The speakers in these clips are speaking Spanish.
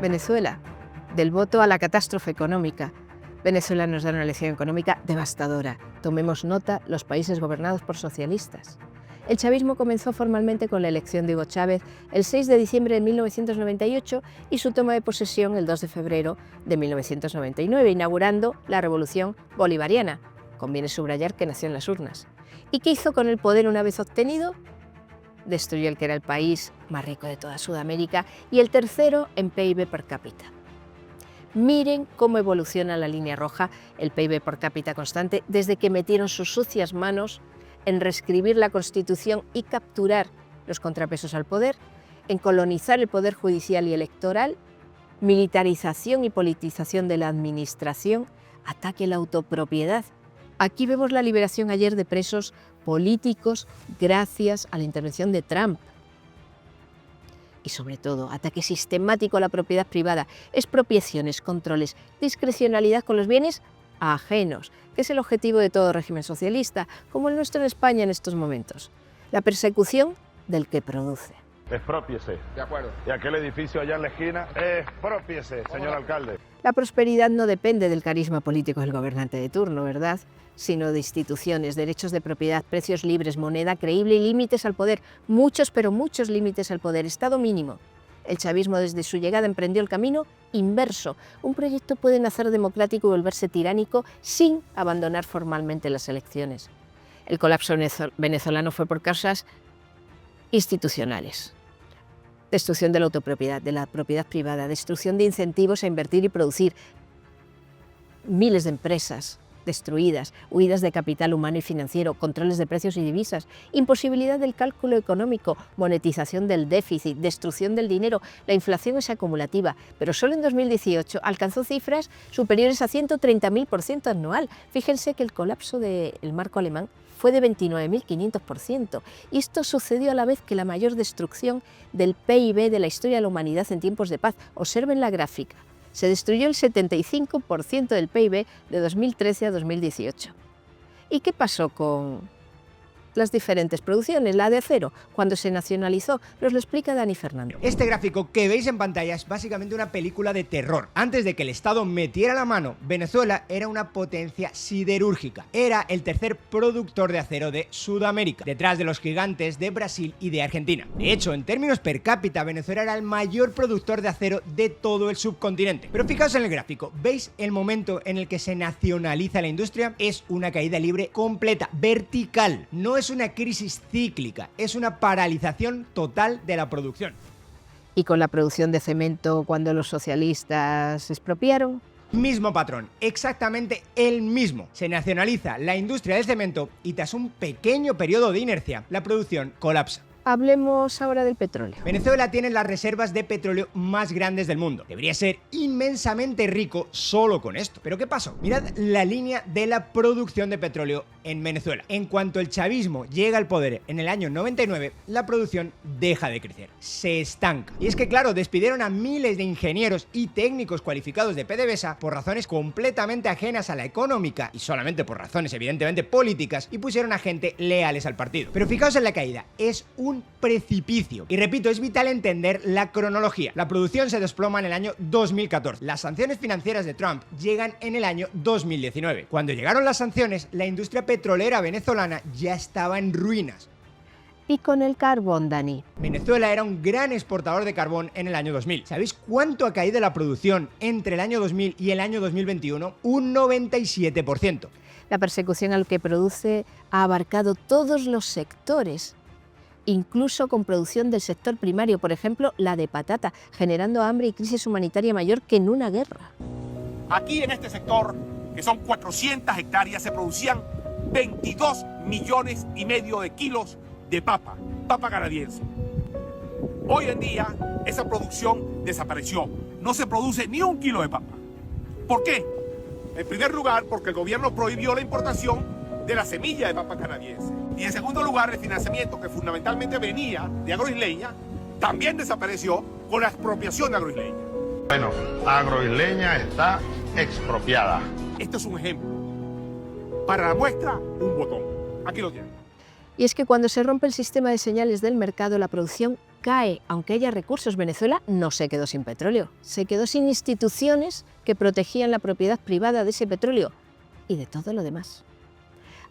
Venezuela, del voto a la catástrofe económica. Venezuela nos da una lección económica devastadora. Tomemos nota, los países gobernados por socialistas. El chavismo comenzó formalmente con la elección de Hugo Chávez el 6 de diciembre de 1998 y su toma de posesión el 2 de febrero de 1999, inaugurando la revolución bolivariana. Conviene subrayar que nació en las urnas. ¿Y qué hizo con el poder una vez obtenido? Destruyó el que era el país más rico de toda Sudamérica y el tercero en PIB per cápita. Miren cómo evoluciona la línea roja, el PIB per cápita constante, desde que metieron sus sucias manos en reescribir la Constitución y capturar los contrapesos al poder, en colonizar el poder judicial y electoral, militarización y politización de la administración, ataque a la autopropiedad. Aquí vemos la liberación ayer de presos políticos gracias a la intervención de Trump. Y sobre todo, ataque sistemático a la propiedad privada, expropiaciones, controles, discrecionalidad con los bienes ajenos, que es el objetivo de todo régimen socialista, como el nuestro en España en estos momentos. La persecución del que produce. Exprópiese. De acuerdo. Y aquel edificio allá en la esquina, exprópiese, señor alcalde. La prosperidad no depende del carisma político del gobernante de turno, ¿verdad?, sino de instituciones, derechos de propiedad, precios libres, moneda creíble y límites al poder. Muchos, pero muchos límites al poder. Estado mínimo. El chavismo desde su llegada emprendió el camino inverso. Un proyecto puede nacer democrático y volverse tiránico sin abandonar formalmente las elecciones. El colapso venezolano fue por causas institucionales. Destrucción de la autopropiedad, de la propiedad privada, destrucción de incentivos a invertir y producir. Miles de empresas destruidas, huidas de capital humano y financiero, controles de precios y divisas, imposibilidad del cálculo económico, monetización del déficit, destrucción del dinero. La inflación es acumulativa, pero solo en 2018 alcanzó cifras superiores a 130.000% anual. Fíjense que el colapso del marco alemán fue de 29.500%. Y esto sucedió a la vez que la mayor destrucción del PIB de la historia de la humanidad en tiempos de paz. Observen la gráfica. Se destruyó el 75% del PIB de 2013 a 2018. ¿Y qué pasó con las diferentes producciones? La de acero, cuando se nacionalizó, nos lo explica Dani Fernando. Este gráfico que veis en pantalla es básicamente una película de terror. Antes de que el Estado metiera la mano, Venezuela era una potencia siderúrgica. Era el tercer productor de acero de Sudamérica, detrás de los gigantes de Brasil y de Argentina. De hecho, en términos per cápita, Venezuela era el mayor productor de acero de todo el subcontinente. Pero fijaos en el gráfico, ¿veis el momento en el que se nacionaliza la industria? Es una caída libre completa, vertical. No es una crisis cíclica, es una paralización total de la producción. ¿Y con la producción de cemento cuando los socialistas expropiaron? Mismo patrón, exactamente el mismo. Se nacionaliza la industria del cemento y tras un pequeño periodo de inercia, la producción colapsa. Hablemos ahora del petróleo. Venezuela tiene las reservas de petróleo más grandes del mundo. Debería ser inmensamente rico solo con esto. ¿Pero qué pasó? Mirad la línea de la producción de petróleo en Venezuela. En cuanto el chavismo llega al poder en el año 99, la producción deja de crecer, se estanca. Y es que claro, despidieron a miles de ingenieros y técnicos cualificados de PDVSA por razones completamente ajenas a la económica y solamente por razones evidentemente políticas, y pusieron a gente leales al partido. Pero fijaos en la caída, es un precipicio. Y repito, es vital entender la cronología. La producción se desploma en el año 2014. Las sanciones financieras de Trump llegan en el año 2019. Cuando llegaron las sanciones, la industria petrolera venezolana ya estaba en ruinas. Y con el carbón, Dani. Venezuela era un gran exportador de carbón en el año 2000. ¿Sabéis cuánto ha caído la producción entre el año 2000 y el año 2021? Un 97%. La persecución al que produce ha abarcado todos los sectores, incluso con producción del sector primario, por ejemplo, la de patata, generando hambre y crisis humanitaria mayor que en una guerra. Aquí en este sector, que son 400 hectáreas, se producían 22 millones y medio de kilos de papa canadiense. Hoy en día, esa producción desapareció. No se produce ni un kilo de papa. ¿Por qué? En primer lugar, porque el gobierno prohibió la importación de la semilla de papa canadiense. Y en segundo lugar, el financiamiento que fundamentalmente venía de Agroisleña también desapareció con la expropiación de Agroisleña. Bueno, Agroisleña está expropiada. Esto es un ejemplo. Para la muestra, un botón. Aquí lo tienen. Y es que cuando se rompe el sistema de señales del mercado, la producción cae, aunque haya recursos, Venezuela no se quedó sin petróleo, se quedó sin instituciones que protegían la propiedad privada de ese petróleo y de todo lo demás.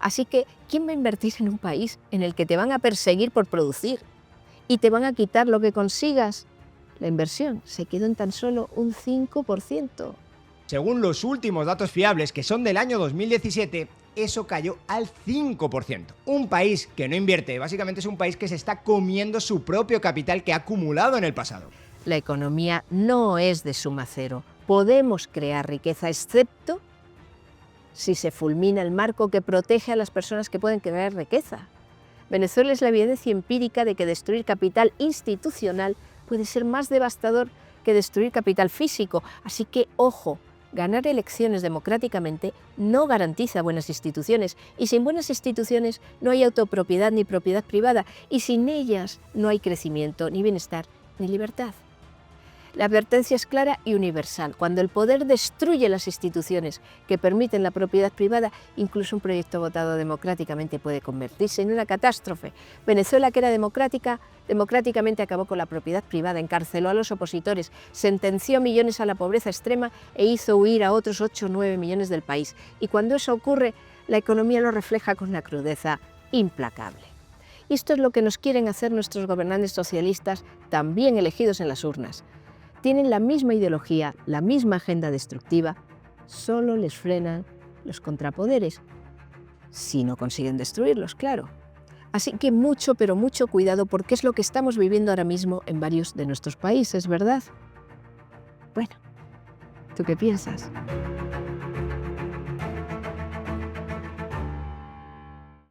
Así que, ¿quién va a invertir en un país en el que te van a perseguir por producir y te van a quitar lo que consigas? La inversión se quedó en tan solo un 5%. Según los últimos datos fiables, que son del año 2017, eso cayó al 5%. Un país que no invierte, básicamente es un país que se está comiendo su propio capital que ha acumulado en el pasado. La economía no es de suma cero. Podemos crear riqueza, excepto si se fulmina el marco que protege a las personas que pueden crear riqueza. Venezuela es la evidencia empírica de que destruir capital institucional puede ser más devastador que destruir capital físico. Así que, ojo, ganar elecciones democráticamente no garantiza buenas instituciones, y sin buenas instituciones no hay autopropiedad ni propiedad privada, y sin ellas no hay crecimiento, ni bienestar, ni libertad. La advertencia es clara y universal. Cuando el poder destruye las instituciones que permiten la propiedad privada, incluso un proyecto votado democráticamente puede convertirse en una catástrofe. Venezuela, que era democráticamente acabó con la propiedad privada, encarceló a los opositores, sentenció a millones a la pobreza extrema e hizo huir a otros 8 o 9 millones del país. Y cuando eso ocurre, la economía lo refleja con una crudeza implacable. Y esto es lo que nos quieren hacer nuestros gobernantes socialistas, también elegidos en las urnas. Tienen la misma ideología, la misma agenda destructiva, solo les frenan los contrapoderes, si no consiguen destruirlos, claro. Así que mucho, pero mucho cuidado, porque es lo que estamos viviendo ahora mismo en varios de nuestros países, ¿verdad? Bueno, ¿tú qué piensas?